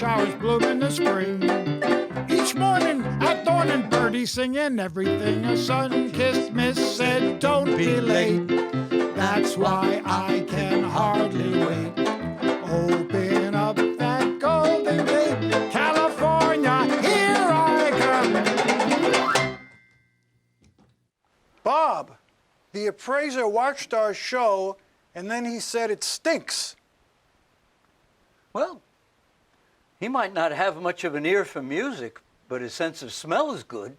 showers bloom in the spring. Each morning at dawn and birdies singing everything a sun-kissed miss said, don't be late. That's why I can hardly wait. Open up that golden gate, California, here I come. Bob, the appraiser watched our show and then he said it stinks. Well, he might not have much of an ear for music, but his sense of smell is good.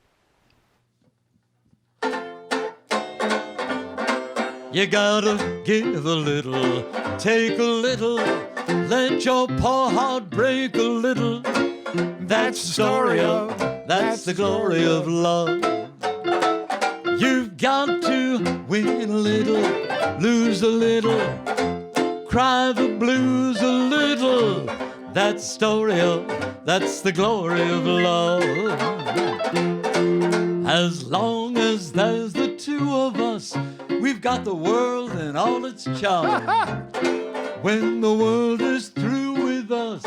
You gotta give a little, take a little, let your poor heart break a little. That's the story of, that's the glory of love. You've got to win a little, lose a little, cry the blues a little. That's the story of, that's the glory of love. As long as there's the two of us, we've got the world and all its charm. When the world is through with us,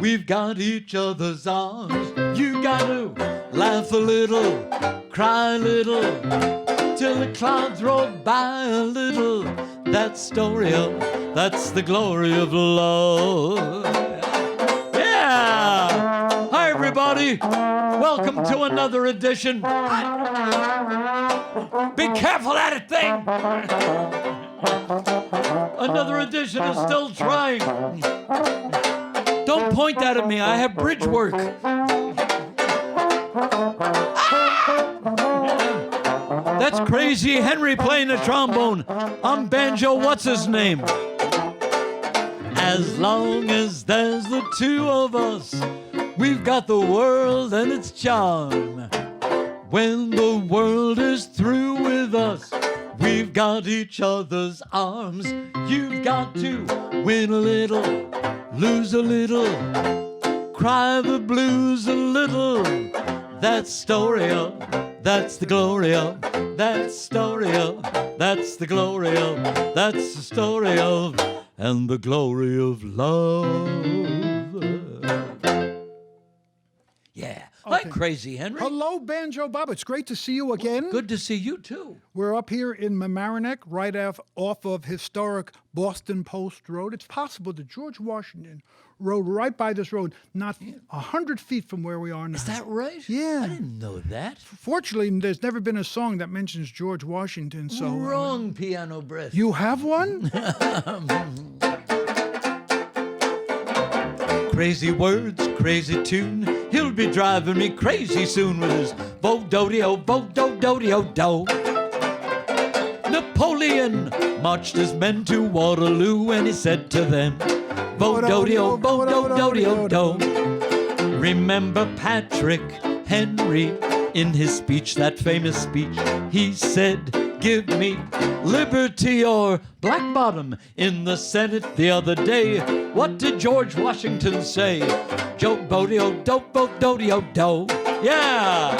we've got each other's arms. You got to laugh a little, cry a little, till the clouds roll by a little. That's story of, that's the glory of love. Yeah! Hi, everybody. Welcome to another edition. Be careful at it, thing! Another edition is still trying. Don't point that at me. I have bridge work. That's Crazy Henry playing the trombone. I'm Banjo, what's his name? As long as there's the two of us, we've got the world and its charm. When the world is through with us, we've got each other's arms. You've got to win a little, lose a little, cry the blues a little. That's story of, that's the glory of, that's story of, that's the glory of, that's the story of, and the glory of love. Yeah. Hi, Crazy Henry. Hello, Banjo Bob. It's great to see you again. Good to see you, too. We're up here in Mamaroneck, right off of historic Boston Post Road. It's possible that George Washington rode right by this road, not 100 feet from where we are now. Is that right? Yeah. I didn't know that. Fortunately, there's never been a song that mentions George Washington, so... Wrong, piano breath. You have one? Crazy words, crazy tune. He'll be driving me crazy soon with his bo-do-de-o, bo-do-do-de-o-do. Napoleon marched his men to Waterloo, and he said to them, bo-do-de-o, bo-do-do-de-o-do. Remember Patrick Henry in his speech, that famous speech, he said, give me liberty or black bottom. In the Senate the other day, what did George Washington say? Joe Bodeo, do, bo-do-de-o, do. Yeah!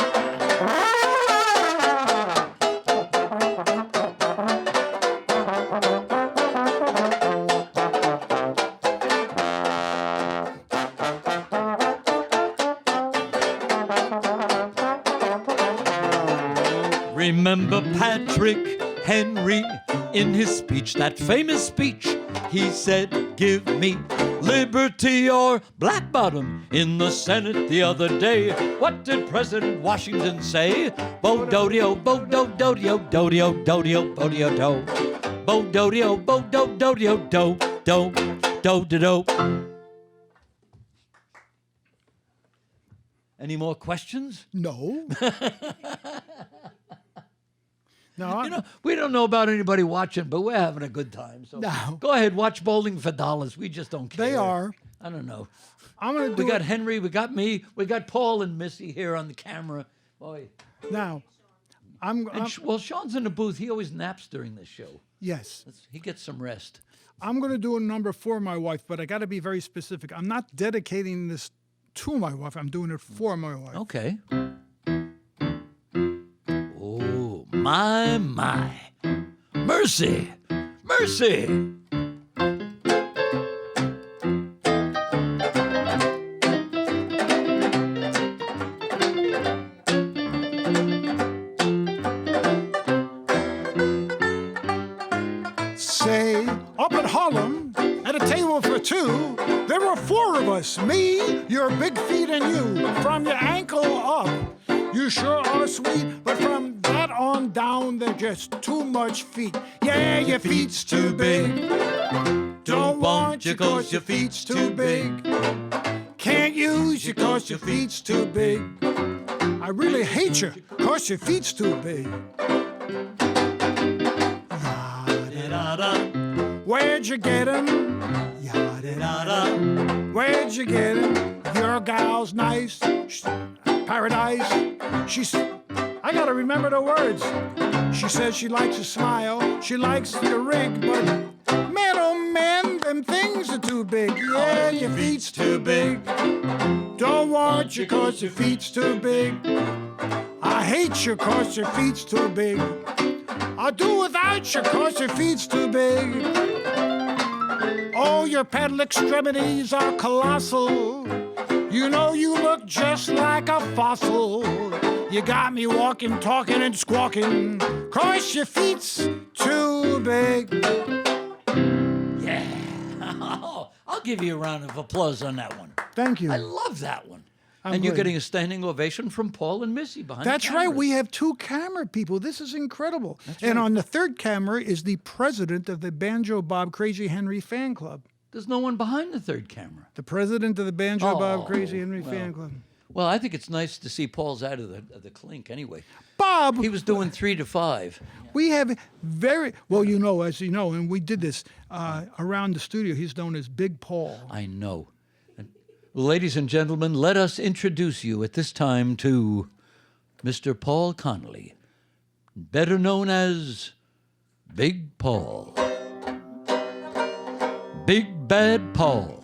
Remember Patrick Henry in his speech, that famous speech, he said, give me liberty or black bottom. In the Senate the other day, what did President Washington say? Bo-do-de-o, bo-do-do-de-o, do-de-o, do-de-o, bo-de-o-do. Bo-do-de-o, bo-do-do-de-o, do, do, do-de-do. Any more questions? No. No, you know, we don't know about anybody watching, but we're having a good time. So no. Go ahead, watch Bowling for Dollars. We just don't care. They are. I don't know. I'm gonna do We got Henry, we got me, we got Paul and Missy here on the camera. Boy. Now, Well, Sean's in the booth. He always naps during this show. Yes. He gets some rest. I'm going to do a number for my wife, but I got to be very specific. I'm not dedicating this to my wife. I'm doing it for my wife. Okay. Oh, my. Mercy. Mercy. us, me, your big feet and you. From your ankle up, you sure are sweet. But from that on down, they're just too much feet. Yeah, your feet's too big. Don't want you 'cause your feet's too big. Can't use you 'cause your feet's too big. I really hate you 'cause your feet's too big. Where'd you get him? Where'd you get him? Your gal's nice. Paradise. I gotta remember the words. She says she likes your smile. She likes your rig, but man, oh man, them things are too big. Yeah, your feet's too big. Don't want you 'cause your feet's too big. I hate you 'cause your feet's too big. I'll do without you 'cause your feet's too big. Oh, your pedal extremities are colossal. You know you look just like a fossil. You got me walking, talking, and squawking 'cause your feet's too big. Yeah. I'll give you a round of applause on that one. Thank you. I love that one. I'm and you're glad. getting a standing ovation from Paul and Missy behind That's the right. cameras. We have 2 camera people. This is incredible. That's and right. on the 3rd camera is the president of the Banjo Bob Crazy Henry fan club. There's no one behind the 3rd camera. The president of the Banjo Bob Oh, Crazy Henry well. fan club. Well, I think it's nice to see Paul's out of the clink anyway. Bob, He was doing 3 to 5. we have very, well, you know, as you know, and we did this around the studio, he's known as Big Paul. I know. And, ladies and gentlemen, let us introduce you at this time to Mr. Paul Connolly, better known as Big Paul. Big Bad Paul.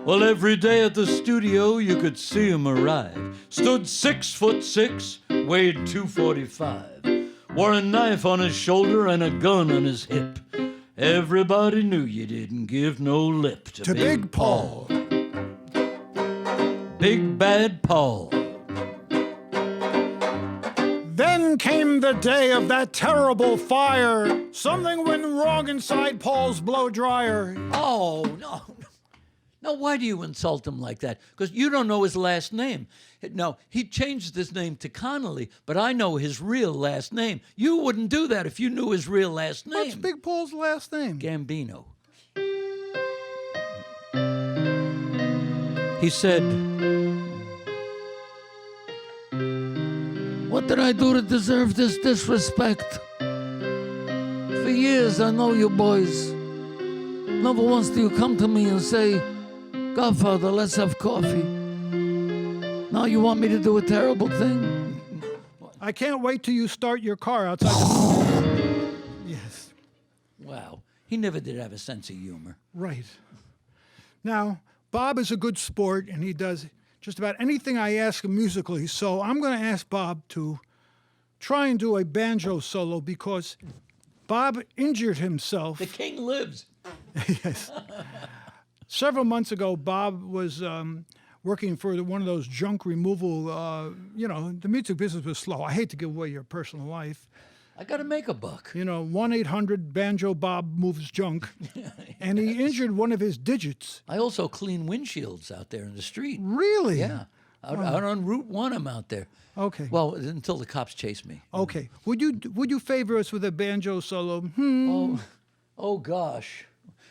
Well, every day at the studio, you could see him arrive. Stood 6'6", weighed 245. Wore a knife on his shoulder and a gun on his hip. Everybody knew you didn't give no lip to Big Paul. Big Bad Paul. Then came the day of that terrible fire. Something went wrong inside Paul's blow dryer. Oh, no. No, why do you insult him like that? Because you don't know his last name. No, he changed his name to Connolly, but I know his real last name. You wouldn't do that if you knew his real last name. What's Big Paul's last name? Gambino. He said, "What did I do to deserve this disrespect? For years I know you boys. Never once do you come to me and say, 'Godfather, let's have coffee.' Now you want me to do a terrible thing?" I can't wait till you start your car outside the... Yes, Wow. He never did have a sense of humor. right. Now, Bob is a good sport, and he does just about anything I ask him musically, so I'm going to ask Bob to try and do a banjo solo because Bob injured himself. The king lives. Yes. Several months ago, Bob was working for one of those junk removal, the music business was slow. I hate to give away your personal life. I got to make a buck. 1-800 Banjo Bob moves junk. And he injured one of his digits. I also clean windshields out there in the street. Really? Yeah. Out on Route 1, I'm out there. Okay. Well, until the cops chase me. Okay. Would you favor us with a banjo solo? Oh, gosh.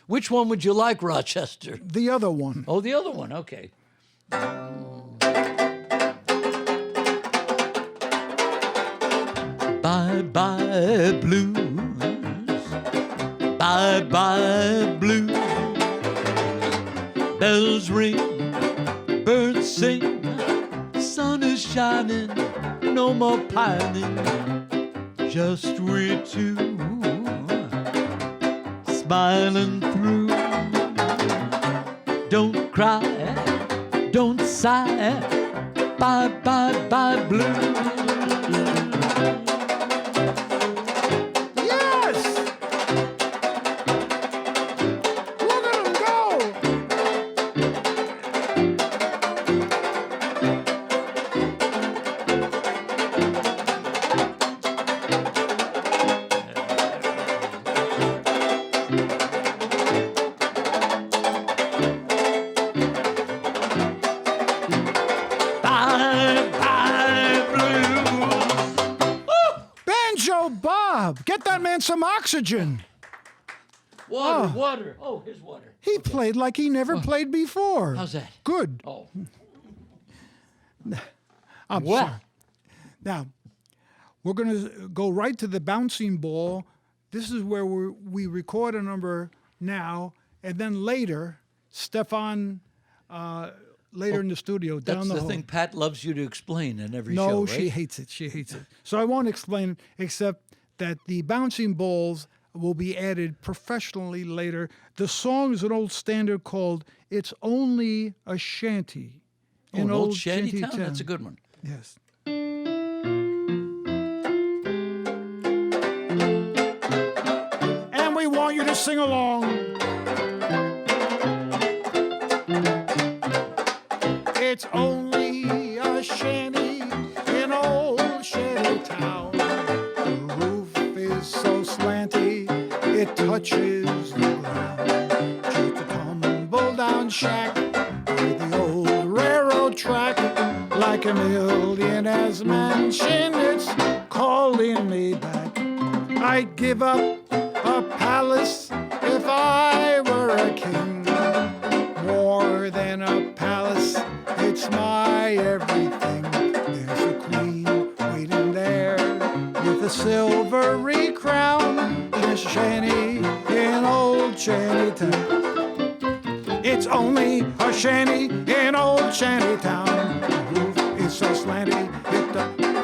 Which one would you like, Rochester? The other one. Oh, the other one. Okay. Bye-bye blues. Bye-bye blues. Bells ring, birds sing, sun is shining, no more pining, just we two, smiling through. Don't cry, don't sigh, bye, bye, bye, blue. Yes! Look at him go! Bob, get that man some oxygen. Water. Oh, here's water. He played like he never played before. How's that? Good. Oh. I'm Well. sorry. Now, we're going to go right to the bouncing ball. This is where we record a number now, and then later, Stefan, later in the studio, down That's the the hall. thing Pat loves you to explain in every show, No, right? she hates it. She hates it. So I won't explain, except that the bouncing balls will be added professionally later. The song is an old standard called "It's Only a Shanty." Oh, an old shanty town? That's a good one. Yes. And we want you to sing along. It's only a shanty in old shanty town. The roof is so slanty, it touches the ground. Just a tumble-down shack by the old railroad track. Like a millionaire's mansion, it's calling me back. I'd give up a palace if I were a king. More than a palace, it's my everything. There's a queen waiting there with a silvery crown in a shanty in old shanty town. It's only a shanty in old shanty town. The roof is so slanty.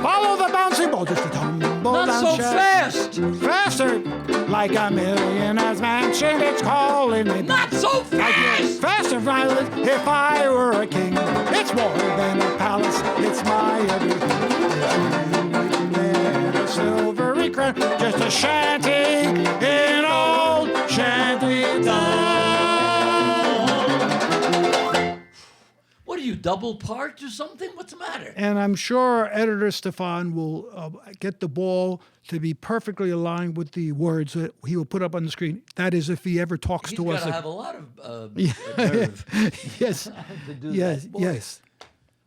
Follow the bouncing ball, just a tumble Not down so shaft. fast! Faster, like a millionaire's mansion, it's calling me. Not so fast! Faster, Violet, if I were a king. It's more than a palace, it's my everything. There's a silvery crown, just a shanty in old shanty town. What are you, double parked or something? What's the matter? And I'm sure editor Stefan will get the ball to be perfectly aligned with the words that he will put up on the screen. That is, if he ever talks He's to got us. to have a lot of nerve Yes, to do yes, that. Boy. yes.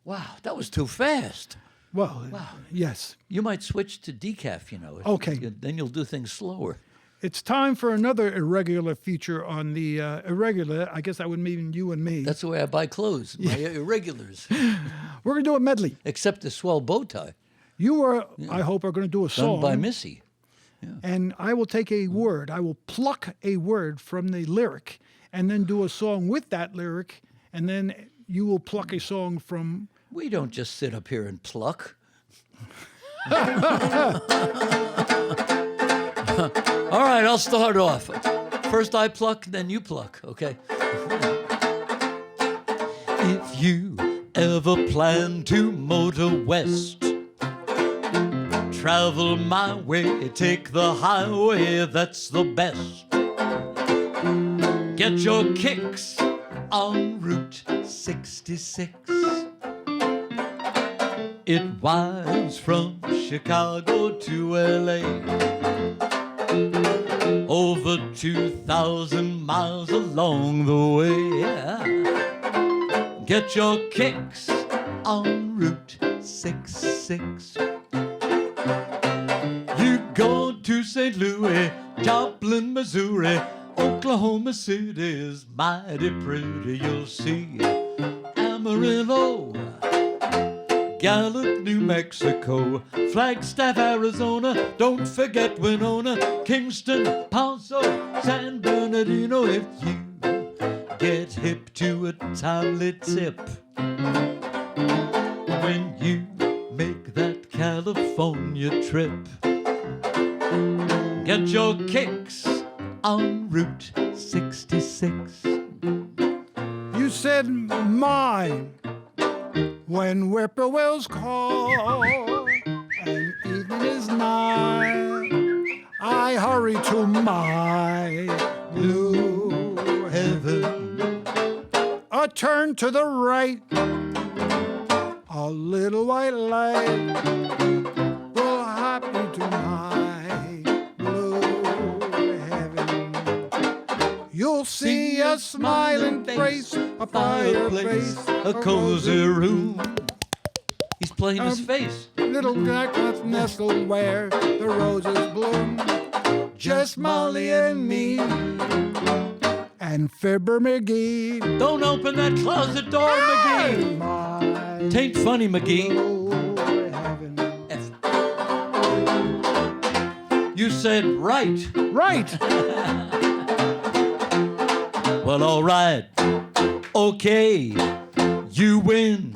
Wow, that was too fast. Well, yes. You might switch to decaf, you know. Okay. Then you'll do things slower. It's time for another irregular feature on the irregular. I guess that would mean you and me. That's the way I buy clothes, my irregulars. We're going to do a medley. Except the swell bow tie, You are, I hope, are going to do a done song. by Missy. And I will take a word. I will pluck a word from the lyric and then do a song with that lyric. And then you will pluck a song from... We don't just sit up here and pluck. All right, I'll start off. First I pluck, then you pluck, okay? If you ever plan to motor west, travel my way, take the highway, that's the best. Get your kicks on Route 66. It winds from Chicago to LA. Over 2,000 miles along the way. Get your kicks on Route 66. You go to St. Louis, Joplin, Missouri, Oklahoma City's mighty pretty. You'll see Amarillo, Gallup, New Mexico, Flagstaff, Arizona, don't forget Winona, Kingston, Paso, San Bernardino. If you get hip to a timely tip when you make that California trip, get your kicks on Route 66. You said mine. When whippoorwills call and evening is nigh, I hurry to my blue heaven. A turn to the right, a little white light will hop into my blue heaven. You'll see a smiling face, a fireplace, a cozy room. He's explain his face. Little Jack nestled where the roses bloom. Just Molly and me and Fibber McGee. Don't open that closet door, McGee. My Tain't funny, McGee. heaven. F. You said right. Right. Well, all right. Okay. You win.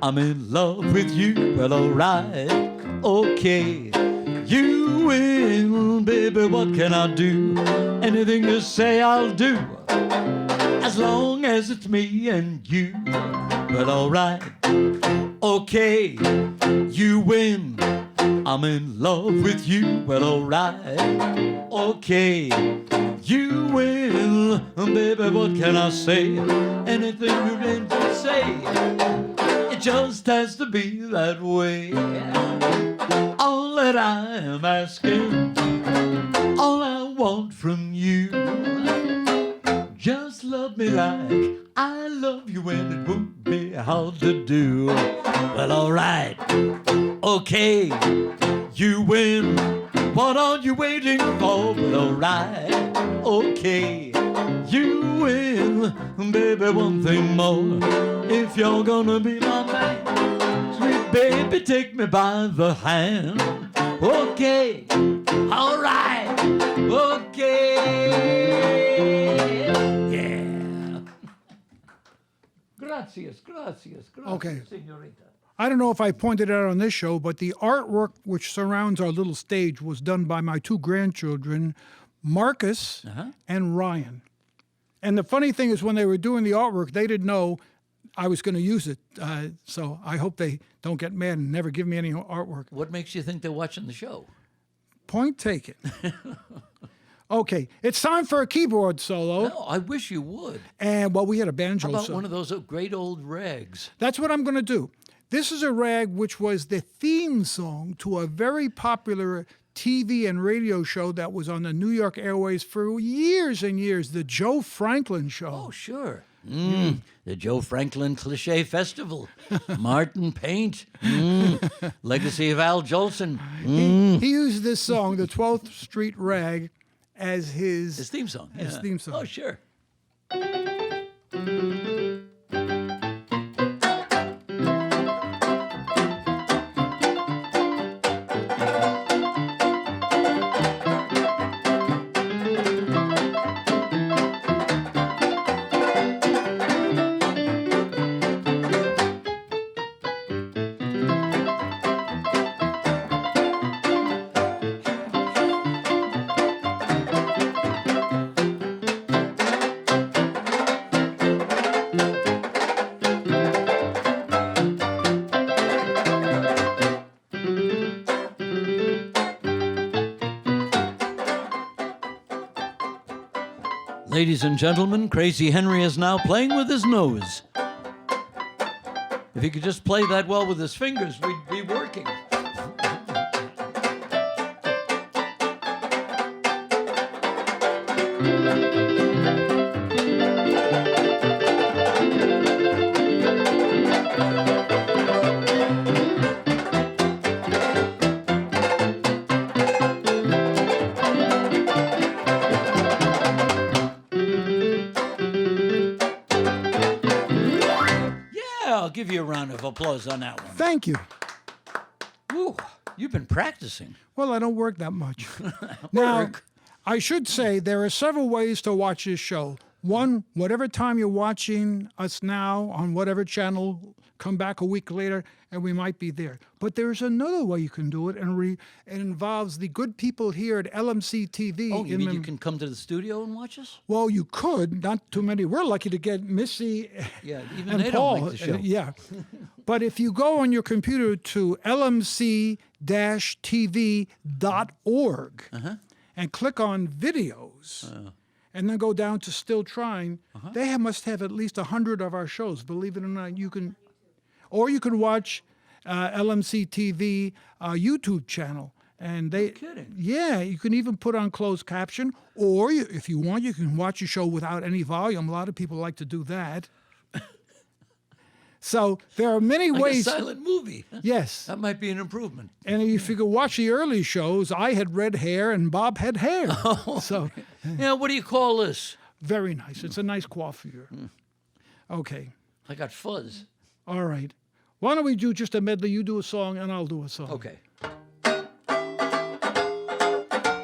I'm in love with you. Well, all right. Okay. You win, baby. What can I do? Anything you say, I'll do. As long as it's me and you. Well, all right. Okay. You win. I'm in love with you. Well, all right. Okay. You will, baby, what can I say? Anything you mean to say, it just has to be that way. All that I am asking, all I want from you, just love me like I love you, and it won't be hard to do. Well, all right, okay, you win. What are you waiting for? Well, all right, okay, you win. Baby, one thing more. If you're gonna be my man, sweet baby, take me by the hand. Okay, all right, okay. Yeah. Gracias, gracias, gracias, Okay. señorita. I don't know if I pointed out on this show, but the artwork which surrounds our little stage was done by my two grandchildren, Marcus and Ryan. And the funny thing is, when they were doing the artwork, they didn't know I was going to use it. So I hope they don't get mad and never give me any artwork. What makes you think they're watching the show? Point taken. Okay, it's time for a keyboard solo. No, I wish you would. And, well, we had a banjo How about solo. one of those great old rags? That's what I'm going to do. This is a rag which was the theme song to a very popular TV and radio show that was on the New York Airways for years and years, the Joe Franklin Show. Oh, sure. The Joe Franklin Cliche Festival. Martin Paint. Legacy of Al Jolson. He used this song, the 12th Street Rag, as His theme song. His yeah. theme song. Oh, sure. Ladies and gentlemen, Crazy Henry is now playing with his nose. If he could just play that well with his fingers, we'd be working. I'll give you a round of applause on that one. Thank you. Ooh, you've been practicing. Well, I don't work that much. Now, Work. I should say there are several ways to watch this show. One, whatever time you're watching us now on whatever channel, come back a week later and we might be there. But there's another way you can do it, and it involves the good people here at LMC-TV. Oh, you mean you can come to the studio and watch us? Well, you could, not too many. We're lucky to get Missy Yeah, even and they Paul. don't make the show. Yeah. But if you go on your computer to lmc-tv.org and click on videos, and then go down to Still Trying, they must have at least 100 of our shows. Believe it or not, you can watch LMC-TV YouTube channel. And they, kidding. Yeah, you can even put on closed caption, or if you want, you can watch a show without any volume. A lot of people like to do that. So there are many Like ways. a silent movie. Yes. That might be an improvement. And if you could watch the early shows, I had red hair and Bob had hair. So Yeah, what do you call this? very nice. It's a nice coiffure. Okay. I got fuzz. All right. Why don't we do just a medley? You do a song and I'll do a song. Okay.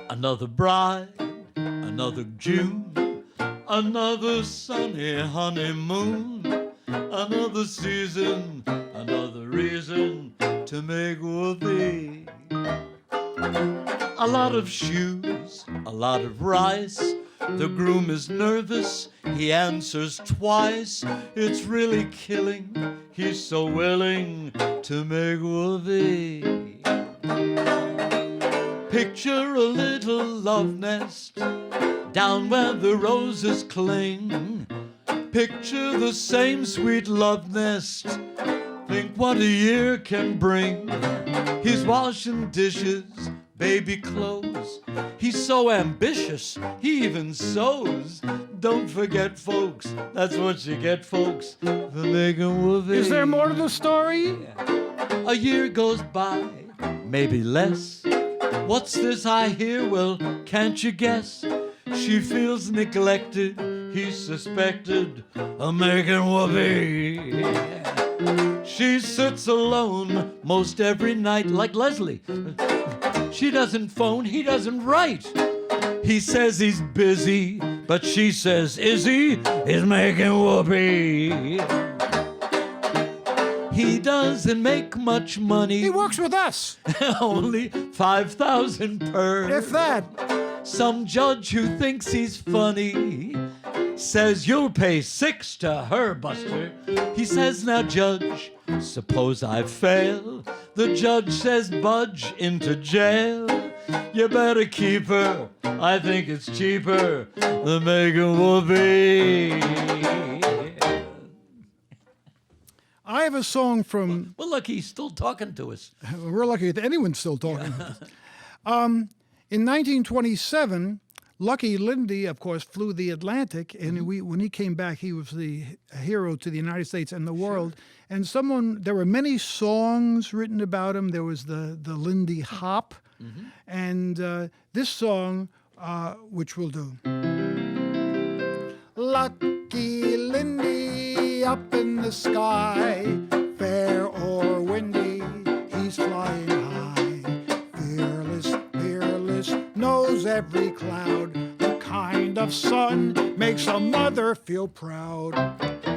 Another bride, another June, another sunny honeymoon, another season, another reason to make whoopee. A lot of shoes, a lot of rice. The groom is nervous, he answers twice. It's really killing, he's so willing to make whoopee. Picture a little love nest down where the roses cling. Picture the same sweet love nest. Think what a year can bring. He's washing dishes, baby clothes. He's so ambitious, he even sews. Don't forget, folks, that's what you get, folks, for making whoopee. Is there more to the story? A year goes by, maybe less. What's this I hear? Well, can't you guess? She feels neglected, he's suspected of making whoopee. She sits alone most every night like Leslie. She doesn't phone, he doesn't write. He says he's busy, but she says, is he? He's making whoopee. He doesn't make much money. He works with us. Only 5,000 per. If that. Some judge who thinks he's funny says you'll pay 6 to her, Buster. He says, now judge, suppose I fail. The judge says, budge into jail. You better keep her. I think it's cheaper than making whoopee. I have a song from. Well, look, he's still talking to us. We're lucky that anyone's still talking. In 1927, Lucky Lindy, of course, flew the Atlantic, and when he came back, he was the hero to the United States and the world. And there were many songs written about him. There was the Lindy Hop, and this song, which we'll do. Lucky Lindy up in the sky, fair or windy, he's flying high. Fearless, fearless, knows every cloud. The kind of sun makes a mother feel proud.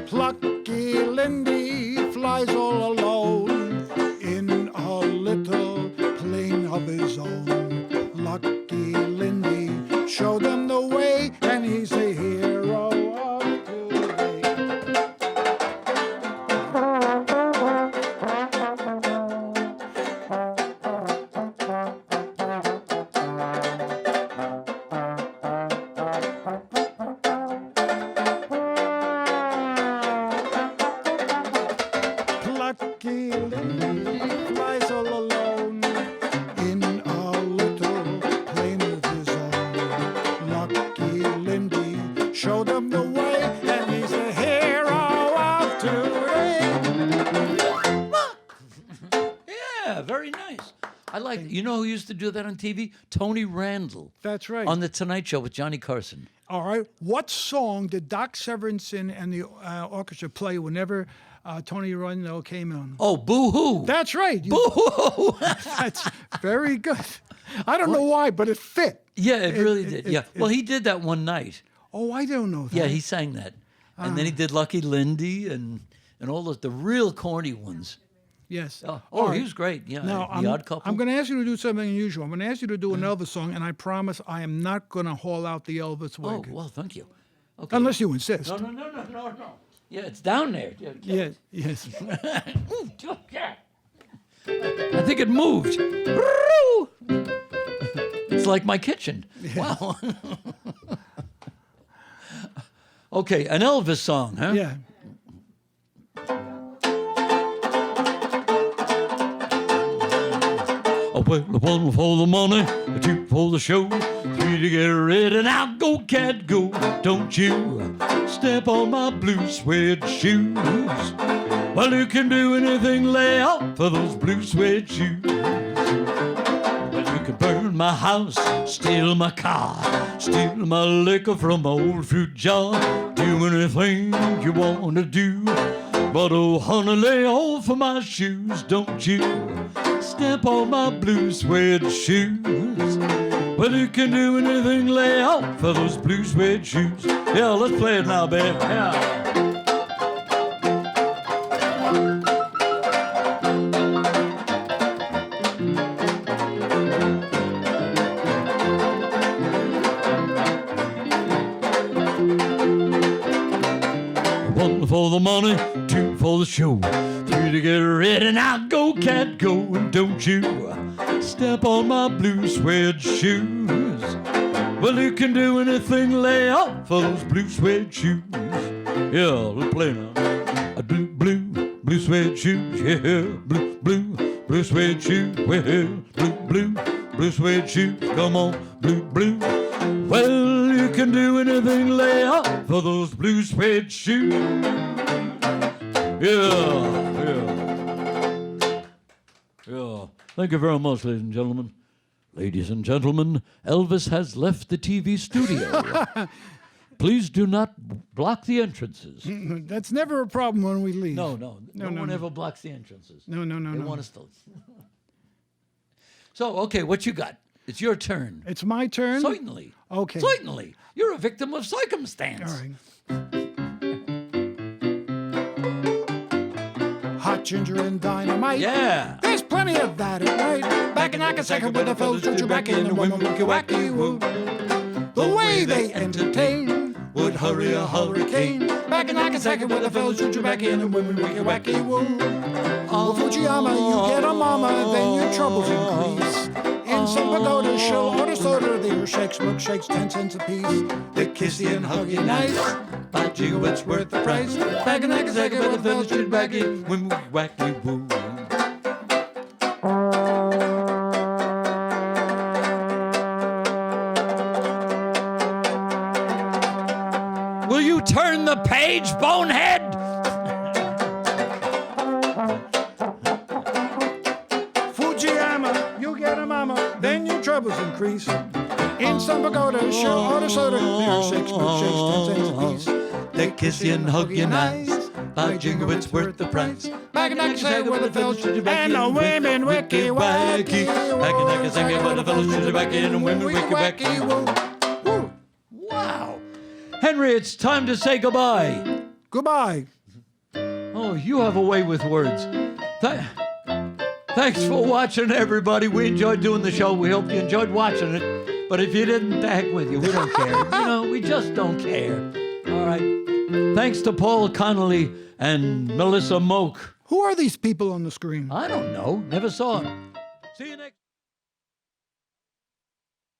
Plucky Lindy flies all alone in a little plane of his own. Lucky Lindy showed them the way, and he's a hero of today. Lucky Lindy flies all alone in a little plane of his own. Lucky Lindy showed them the way, and he's the hero of today. Yeah, very nice. I like it. You know who used to do that on TV? Tony Randall. That's right. On The Tonight Show with Johnny Carson. All right. What song did Doc Severinsen and the orchestra play whenever Tony Randall came on? Oh, Boo Hoo. That's right. Boo Hoo. That's very good. I don't know why, but it fit. Yeah, it really did. Yeah. Well, he did that one night. Oh, I don't know that. Yeah, he sang that. And then he did Lucky Lindy and all the real corny ones. Yes. Oh, All he right. was great. Yeah. Now, The Odd Couple. I'm going to ask you to do something unusual. I'm going to ask you to do an Elvis song, and I promise I am not going to haul out the Elvis Oh, wig. well, thank you. Okay. Unless you insist. No. Yeah, it's down there. Yeah. Yes. I think it moved. It's like my kitchen. Wow. Okay, an Elvis song, huh? Yeah. A one for the money, a two for the show, three to get ready. Now go, cat, go. Don't you step on my blue suede shoes. Well, you can do anything, lay out for those blue suede shoes. Well, you can burn my house, steal my car, steal my liquor from my old fruit jar. Do anything you want to do. But oh, honey, lay off of my shoes, don't you step on my blue suede shoes. Well, you can do anything, lay out for those blue suede shoes. Yeah, let's play it now, babe. Yeah. One for the money, two for the show, three to get ready. Now go, cat, go, and don't you step on my blue suede shoes. Well, you can do anything, lay out for those blue suede shoes. Yeah, let's play now. Blue suede shoes. Yeah, blue suede shoes. Well, blue suede shoes. Come on, blue. Well, you can do anything, lay out for those blue suede shoes. Yeah. Thank you very much, ladies and gentlemen. Ladies and gentlemen, Elvis has left the TV studio. Please do not block the entrances. That's never a problem when we leave. No one ever blocks the entrances. No. They want us to. So, okay, what you got? It's your turn. It's my turn? Certainly. Okay. Certainly. You're a victim of circumstance. All right. Hot ginger and dynamite. Yeah. There's plenty of that at night. Back in like a second with the fellas shoot you back in and women wacky woo. The way they entertain would hurry a hurricane. Back in like a second with the fellas shoot you back in and women wacky woo. Oh, Fujiyama, you get a mama, then your troubles increase. In some pagoda show, order soda, there shakes, milkshakes, 10 cents a piece. They kiss you and hug you nice. By jingle, it's worth the price. Back in like a second with the fellas shoot back in women wacky woo. Will you turn the page, bonehead? Fujiyama, you get a mama, then your troubles increase. In some pagoda show, order soda, there shakes, milkshakes, 10 cents a piece. They kiss you and hug you nice. By jingle, it's worth the price. Back in like a second with the fellas shoot you back in and women wicky wacky. Back in like a second with the fellas shoot you back in and women wicky wacky. Woo. Wow. Henry, it's time to say goodbye. Goodbye. Oh, you have a way with words. Thanks for watching, everybody. We enjoyed doing the show. We hope you enjoyed watching it. But if you didn't, the heck with you. We don't care. We just don't care. All right. Thanks to Paul Connolly and Melissa Moak. Who are these people on the screen? I don't know. Never saw them. See you next